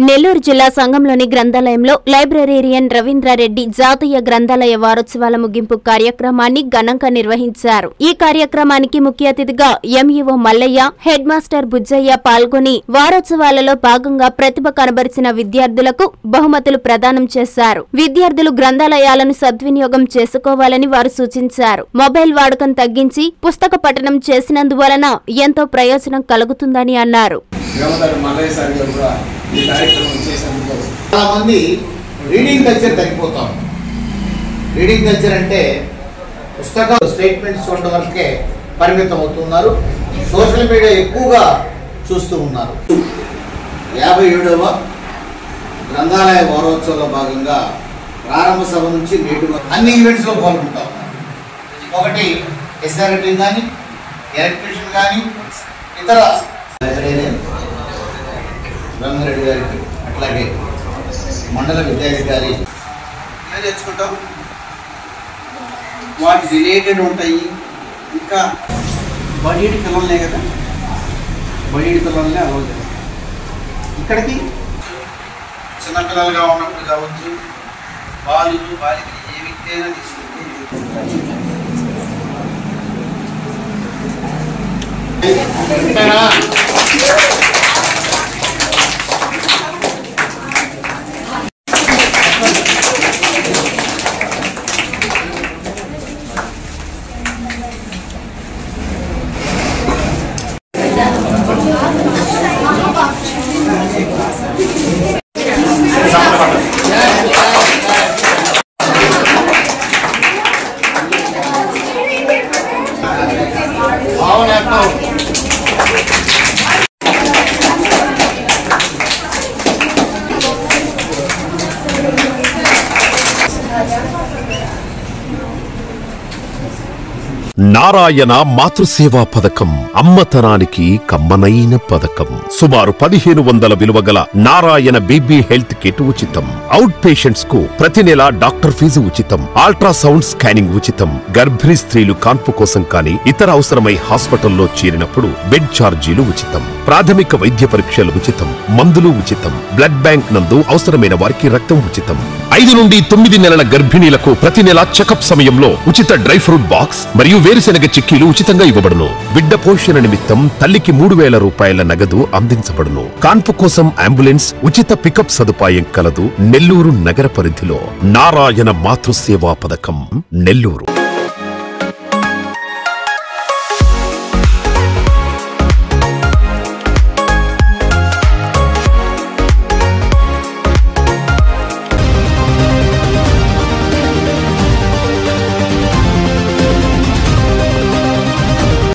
నెల్లూరు జిల్లా సంఘంలోని గ్రంథాలయంలో లైబ్రరీరియన్ రవీంద్రారెడ్డి జాతీయ గ్రంథాలయ వారోత్సవాల ముగింపు కార్యక్రమాన్ని ఘనంగా నిర్వహించారు. ఈ కార్యక్రమానికి ముఖ్య అతిథిగా MEO Mallaiah, head master Bujjaiah పాల్గొని వారోత్సవాలలో భాగంగా ప్రతిభ కనబరిచిన విద్యార్థులకు బహుమతులు ప్రదానం చేశారు. విద్యార్థులు గ్రంథాలయాలను సద్వినియోగం చేసుకోవాలని వారు సూచించారు. మొబైల్ వాడకం తగ్గించి పుస్తక పఠనం చేసినందువలన ఎంతో ప్రయోజనం కలుగుతుందని అన్నారు. చాలా మంది రీడింగ్ కల్చర్ తగ్గిపోతాం. రీడింగ్ కల్చర్ అంటే పుస్తకాలు స్టేట్మెంట్స్ చూడడం వరకే పరిమితం అవుతున్నారు. సోషల్ మీడియా ఎక్కువగా చూస్తూ ఉన్నారు. 57వ గ్రంథాలయ వారోత్సవంలో భాగంగా ప్రారంభ సభ నుంచి నేటి అన్ని ఈవెంట్స్లో పాల్గొంటాం. ఒకటి ఎస్ఆర్టీ కానీ, ఎలక్ట్రీషియన్ కానీ, ఇతర లైబ్రరీరియన్ రవీంద్రారెడ్డి గారికి, అట్లాగే మండల విద్యాధికారి తెచ్చుకుంటాం. వాటి రిలేటెడ్ ఉంటాయి. ఇంకా బడీడి పిల్లలనే కదా, బడీడి పిల్లలనే అలవాటు చేస్తాం. ఇక్కడికి చిన్నపిల్లలుగా ఉన్నప్పుడు కావచ్చు, బాలికలు ఏ వ్యక్తి అయినా తీసుకుంటే నారాయణ మాతృసేవా పథకం అమ్మతనానికి కమ్మనైన పథకం. సుమారు 1500 విలువ గల నారాయణ బేబీ హెల్త్ కిట్ ఉచితం. అవుట్ పేషెంట్స్ కు ప్రతి నెల డాక్టర్ ఫీజు ఉచితం. అల్ట్రాసౌండ్ స్కానింగ్ ఉచితం. గర్భిణీ స్త్రీలు కాన్పు కోసం కానీ ఇతర అవసరమై హాస్పిటల్లో చేరినప్పుడు బెడ్ ఛార్జీలు ఉచితం. ప్రాథమిక వైద్య పరీక్షలు ఉచితం. మందులు ఉచితం. బ్లడ్ బ్యాంక్ నందు అవసరమైన వారికి రక్తం ఉచితం. 5 నుండి 9 నెలల గర్భిణీలకు ప్రతి నెల చెకప్ సమయంలో ఉచిత డ్రై ఫ్రూట్ బాక్స్ మరియు వేరుశెనగ చిక్కీలు ఉచితంగా ఇవ్వబడును. బిడ్డ పోషణ నిమిత్తం తల్లికి 3000 రూపాయల నగదు అందించబడును. కాన్పు కోసం అంబులెన్స్ ఉచిత పికప్ సదుపాయం కలదు. నెల్లూరు నగర పరిధిలో నారాయణ మాతృసేవా పథకం, నెల్లూరు.